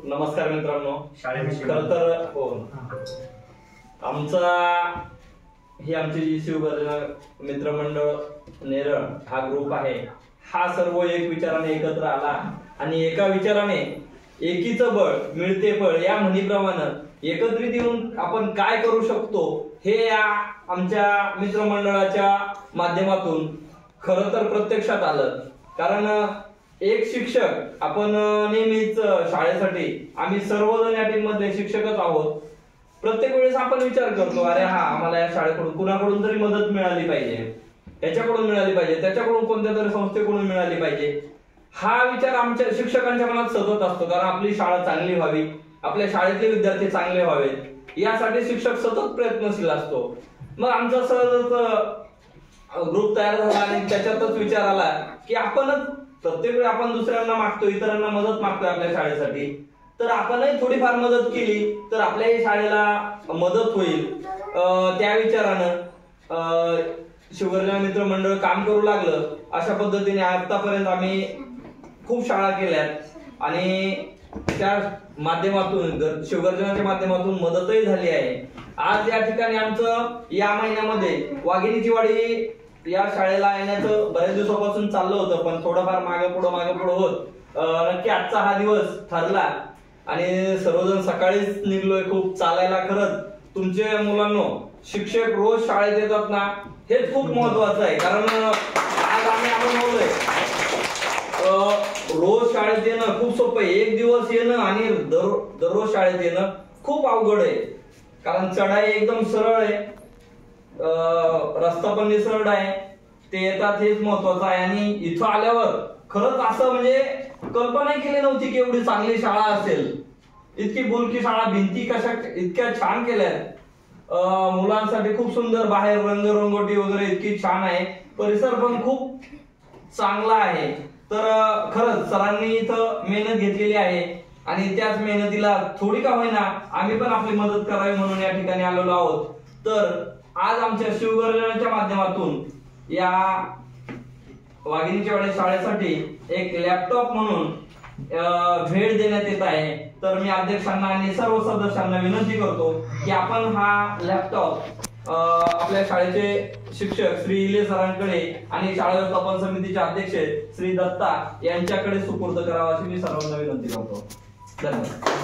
नमस्कार मित्रांनो. खरं तर हो, आमची जी शिवगर्जना मित्रमंडळ नेरळ हा ग्रुप आहे, हा सर्व एक विचाराने एकत्र आला आणि एका विचाराने एकीचं बळ मिळते बळ या म्हणीप्रमाणे एकत्रित येऊन आपण काय करू शकतो हे या आमच्या मित्रमंडळाच्या माध्यमातून खरं तर प्रत्यक्षात आलं. कारण एक शिक्षक आपण नेहमीच शाळेसाठी आम्ही सर्वजण या टीम मधले शिक्षकच आहोत. प्रत्येक वेळेस आपण विचार करतो, अरे हा आम्हाला या शाळेकडून कुणाकडून तरी मदत मिळाली पाहिजे, याच्याकडून मिळाली पाहिजे, त्याच्याकडून कोणत्या तरी संस्थेकडून मिळाली पाहिजे. हा विचार आमच्या शिक्षकांच्या मनात सतत असतो. कारण आपली शाळा चांगली व्हावी, आपल्या शाळेतले विद्यार्थी चांगले व्हावेत, यासाठी शिक्षक सतत प्रयत्नशील असतो. मग आमचा सहज ग्रुप तयार झाला आणि त्याच्यातच विचार आला की आपणच प्रत्येक वेळी आपण दुसऱ्यांना मागतो, इतरांना मदत मागतोय आपल्या शाळेसाठी, तर आपणही थोडीफार मदत केली तर आपल्याही शाळेला मदत होईल. त्या विचारानं शिवगर्जना मित्र मंडळ काम करू लागलं. अशा पद्धतीने आतापर्यंत आम्ही खूप शाळा केल्यात आणि त्या माध्यमातून शिवगर्जनाच्या माध्यमातून मदतही झाली आहे. आज या ठिकाणी आमचं या महिन्यामध्ये वाघिणीची वाडी या शाळेला येण्याचं बऱ्याच दिवसापासून चाललं होतं, पण थोडंफार मागे पुढं होत नक्की आजचा हा दिवस ठरला आणि सर्वजण सकाळीच निघलोय खूप चालायला. खरंच तुमच्या मुलांनो, शिक्षक रोज शाळेत येतात ना, हेच खूप महत्वाचं आहे. कारण आज आम्ही अनुभवलंय रोज शाळेत येणं खूप सोपं आहे, एक दिवस येणं आणि दररोज शाळेत येणं खूप अवघड आहे. कारण चढाई एकदम सरळ आहे, रस्ता पण निसरड आहे, ते येतात हेच महत्वाचं आहे. आणि इथं आल्यावर खरंच असं म्हणजे कल्पना केली नव्हती की एवढी चांगली शाळा असेल. इतकी बोलकी शाळा, भिंती कशा इतक्या छान केल्यात, मुलांसाठी खूप सुंदर, बाहेर रंगरंगोटी वगैरे इतकी छान आहे, परिसर पण खूप चांगला आहे. तर खरंच सरांनी इथं मेहनत घेतलेली आहे आणि त्याच मेहनतीला थोडी का होईना आम्ही पण आपली मदत करावी म्हणून या ठिकाणी आलेलो आहोत. तर आज आमच्या शिवगर्जनाच्या माध्यमातून या वाघिणीच्या वाडी शाळेसाठी एक लॅपटॉप म्हणून भेट देण्यात येत आहे. तर मी अध्यक्षांना आणि सर्व सदस्यांना विनंती करतो की आपण हा लॅपटॉप आपल्या शाळेचे शिक्षक श्री इले सरांकडे आणि शाळा व्यवस्थापन समितीचे अध्यक्ष श्री दत्ता यांच्याकडे सुपूर्द करावा अशी मी सर्वांना विनंती करतो. धन्यवाद.